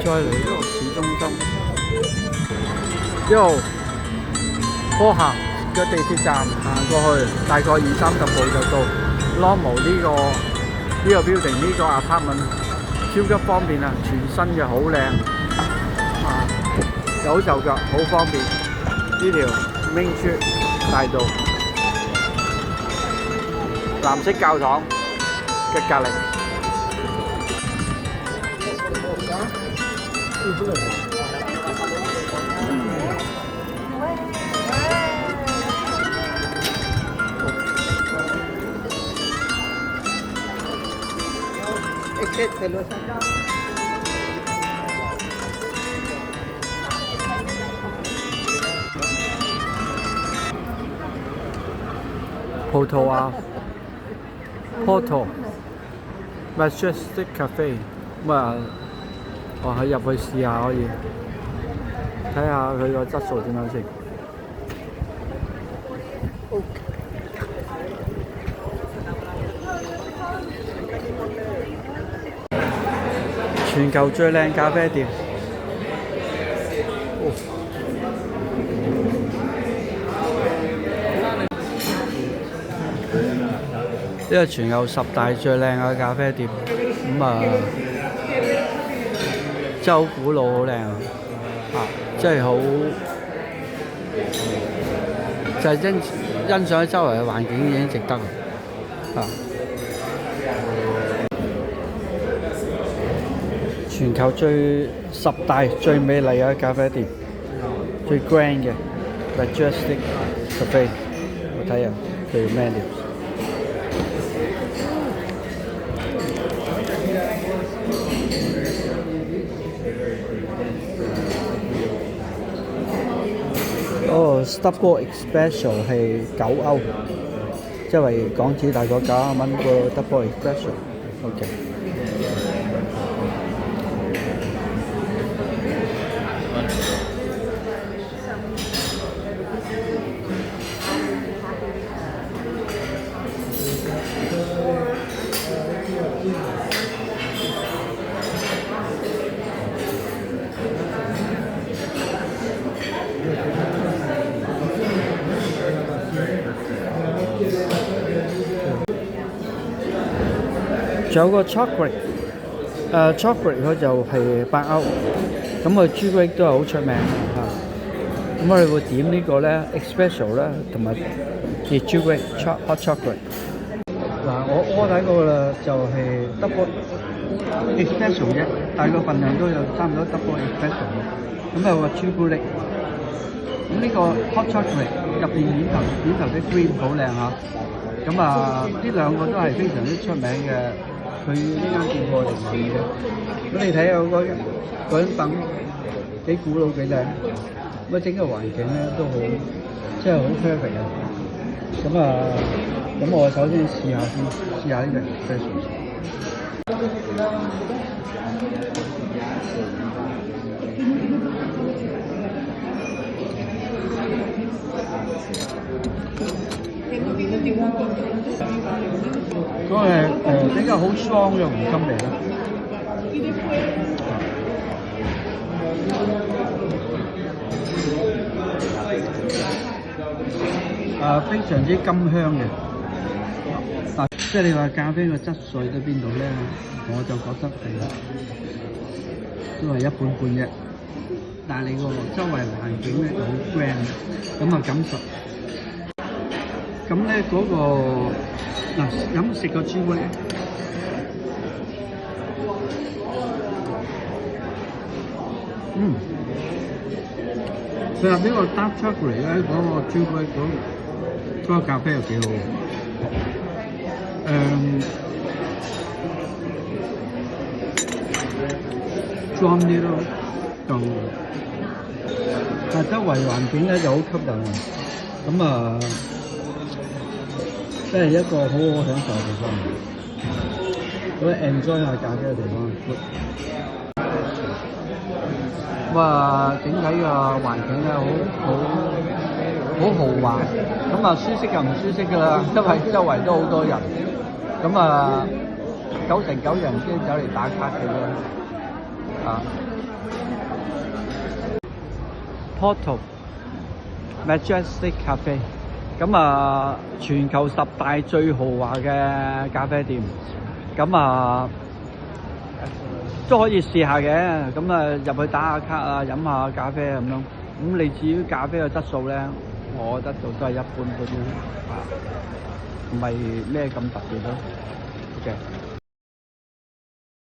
再嚟呢個市中心，一路坡下嘅地鐵站行過去，大概20-30步就到 Longmo 呢個 building 呢個 apartment， 超級方便啊！全新嘅好靚啊，有就腳，好方便。呢條 Main Street 大道，藍色教堂嘅隔離。葡萄牙 Porto Majestic Cafe， 咁啊，我喺入去試下可以睇下佢個質素點樣先。全球最靚咖啡店。呢個全球10大最靚嘅咖啡店，咁啊，真係好古老，好靚啊！真係好，就係欣賞周圍嘅環境已經值得啊！全球10大最美麗嘅咖啡店，最 grand 嘅 Majestic Cafe， 我睇下佢嘅 menu。Double Espresso 係9歐，即係為港紙大概90蚊個 Double Espresso。OK。仲有個 chocolate， chocolate 佢就係8歐，咁佢朱古力都係好出名嚇。咁我哋會點呢個咧 espresso 咧，同埋熱朱古力 hot chocolate。嗱，我order嗰個啦就係 double espresso 啫，但係個份量都有差唔多 double espresso 嘅。咁有個朱古力，咁呢個 hot chocolate 入邊面頭啲 cream 好靚嚇。咁啊，呢兩個都係非常之出名嘅。佢呢間店過嚟買嘅，咁你睇下嗰張凳幾古老幾靚，咁整個環境咧都好，真係好 perfect 啊！咁我首先試下呢個 espresso。嗰個係比較好爽嘅黃金嚟啦。非常之甘香嘅。即係你話咖啡嘅質素喺邊度咧？我就覺得都係一般般啫。但係你個周圍環境咧就好 grand， 咁啊感受。咁咧嗰個飲食個朱古力，佢入邊個 dark chocolate 咧，嗰個朱古力嗰個咖啡又幾好。裝啲咯，但周圍環境咧就好吸引。咁啊〜真係一個好好享受嘅地方，好 enjoy 下咖啡嘅地方。咁啊，整體嘅環境咧好豪華，咁啊舒適就唔舒適㗎啦，因為周圍都好多人，咁啊9成9人先走嚟打卡嘅啫， Porto Majestic Cafe。咁啊，全球10大最豪華嘅咖啡店，咁啊都可以試下嘅。咁啊入去打下卡啊，飲下咖啡咁樣。咁你至於咖啡嘅質素咧，我覺得都係一般嗰啲，唔係咩咁特別咯。OK。